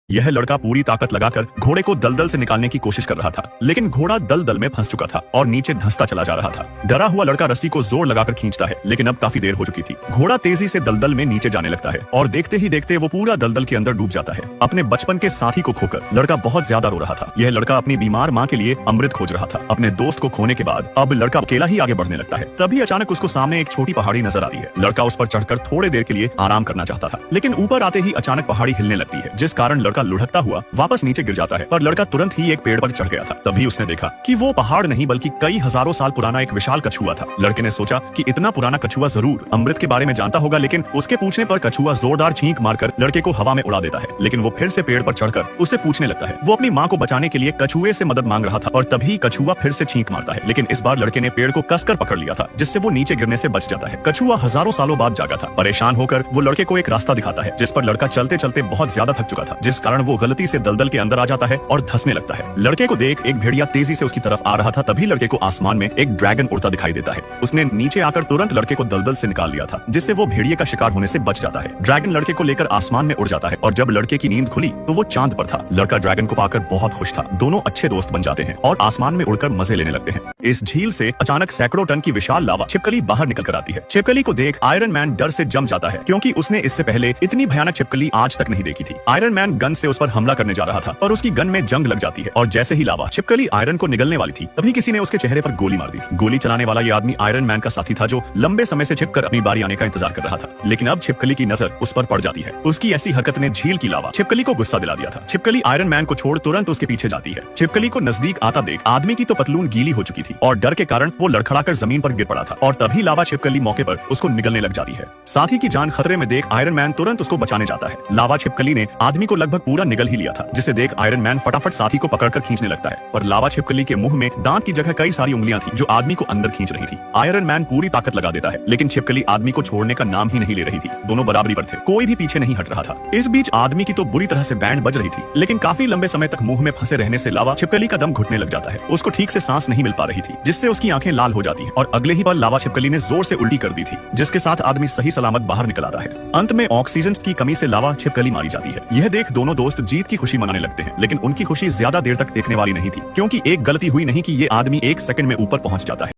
यह लड़का पूरी ताकत लगाकर घोड़े को दलदल से निकालने की कोशिश कर रहा था, लेकिन घोड़ा दलदल में फंस चुका था और नीचे धंसता चला जा रहा था। डरा हुआ लड़का रस्सी को जोर लगाकर खींचता है, लेकिन अब काफी देर हो चुकी थी। घोड़ा तेजी से दलदल में नीचे जाने लगता है और देखते ही देखते वो पूरा दलदल के अंदर डूब जाता है। अपने बचपन के साथी को खोकर लड़का बहुत ज्यादा रो रहा था। यह लड़का अपनी बीमार माँ के लिए अमृत खोज रहा था। अपने दोस्त को खोने के बाद अब लड़का अकेला ही आगे बढ़ने लगता है। तभी अचानक उसको सामने एक छोटी पहाड़ी नजर आती है। लड़का उस पर चढ़कर थोड़े देर के लिए आराम करना चाहता था, लेकिन ऊपर आते ही अचानक पहाड़ी हिलने लगती है, जिस कारण लड़का लुढ़कता हुआ वापस नीचे गिर जाता है। पर लड़का तुरंत ही एक पेड़ पर चढ़ गया था। तभी उसने देखा कि वो पहाड़ नहीं बल्कि कई हजारों साल पुराना एक विशाल कछुआ था। लड़के ने सोचा कि इतना पुराना कछुआ जरूर अमृत के बारे में जानता होगा, लेकिन उसके पूछने पर कछुआ जोरदार छींक मारकर लड़के को हवा में उड़ा देता है। लेकिन वो फिर से पेड़ पर चढ़कर उससे पूछने लगता है। वो अपनी माँ को बचाने के लिए कछुए से मदद मांग रहा था और तभी कछुआ फिर से छींक मारता है, लेकिन इस बार लड़के ने पेड़ को कसकर पकड़ लिया था, जिससे वो नीचे गिरने से बच जाता है। कछुआ हजारों सालों बाद जागा था। परेशान होकर वो लड़के को एक रास्ता दिखाता है, जिस पर लड़का चलते चलते बहुत ज्यादा थक चुका था, जिस कारण वो गलती से दलदल के अंदर आ जाता है और धंसने लगता है। लड़के को देख एक भेड़िया तेजी से उसकी तरफ आ रहा था। तभी लड़के को आसमान में एक ड्रैगन उड़ता दिखाई देता है। उसने नीचे आकर तुरंत लड़के को दलदल से निकाल लिया था, जिससे वो भेड़िए का शिकार होने से बच जाता है। ड्रैगन लड़के को लेकर आसमान में उड़ जाता है और जब लड़के की नींद खुली तो वो चांद पर था। लड़का ड्रैगन को पाकर बहुत खुश था। दोनों अच्छे दोस्त बन जाते हैं और आसमान में उड़कर मजे लेने लगते हैं। इस झील से अचानक सैकड़ों टन की विशाल लावा छिपकली बाहर निकल कर आती है। छिपकली को देख आयरन मैन डर से जम जाता है, क्योंकि उसने इससे पहले इतनी भयानक छिपकली आज तक नहीं देखी थी। आयरन मैन गन से उस पर हमला करने जा रहा था और उसकी गन में जंग लग जाती है और जैसे ही लावा छिपकली आयरन को निगलने वाली थी, तभी किसी ने उसके चेहरे पर गोली मार दी। गोली चलाने वाला ये आदमी आयरन मैन का साथी था, जो लंबे समय से छिपकर अपनी बारी आने का इंतजार कर रहा था। लेकिन अब छिपकली की नजर उस पर पड़ जाती है। उसकी ऐसी हरकत ने झील की लावा छिपकली को गुस्सा दिला दिया था। छिपकली आयरन मैन को छोड़ तुरंत उसके पीछे जाती है। छिपकली को नजदीक आता देख आदमी की तो पतलून गीली हो चुकी थी और डर के कारण वो लड़खड़ाकर जमीन पर गिर पड़ा था और तभी लावा छिपकली मौके पर उसको निगलने लग जाती है। साथी की जान खतरे में देख आयरन मैन तुरंत उसको बचाने जाता है। लावा छिपकली ने आदमी को लगभग पूरा निगल ही लिया था, जिसे देख आयरन मैन फटाफट साथी को पकड़कर खींचने लगता है। पर लावा छिपकली के मुंह में दांत की जगह कई सारी उंगलियां थी, जो आदमी को अंदर खींच रही थी। आयरन मैन पूरी ताकत लगा देता है, लेकिन छिपकली आदमी को छोड़ने का नाम ही नहीं ले रही थी। दोनों बराबरी पर थे, कोई भी पीछे नहीं हट रहा था। इस बीच आदमी की तो बुरी तरह से बैंड बज रही थी, लेकिन काफी लंबे समय तक मुंह में फंसे रहने से लावा छिपकली का दम घुटने लग जाता है। उसको ठीक से सांस नहीं मिल पा रही थी, जिससे उसकी आंखें लाल हो जाती हैं और अगले ही पल लावा छिपकली ने जोर से उल्टी कर दी थी, जिसके साथ आदमी सही सलामत बाहर निकल आता है। अंत में ऑक्सीजन की कमी से लावा छिपकली मारी जाती है। यह देख दोनों दोस्त जीत की खुशी मनाने लगते हैं, लेकिन उनकी खुशी ज्यादा देर तक टिकने वाली नहीं थी, क्योंकि एक गलती हुई नहीं कि ये आदमी एक सेकंड में ऊपर पहुंच जाता है।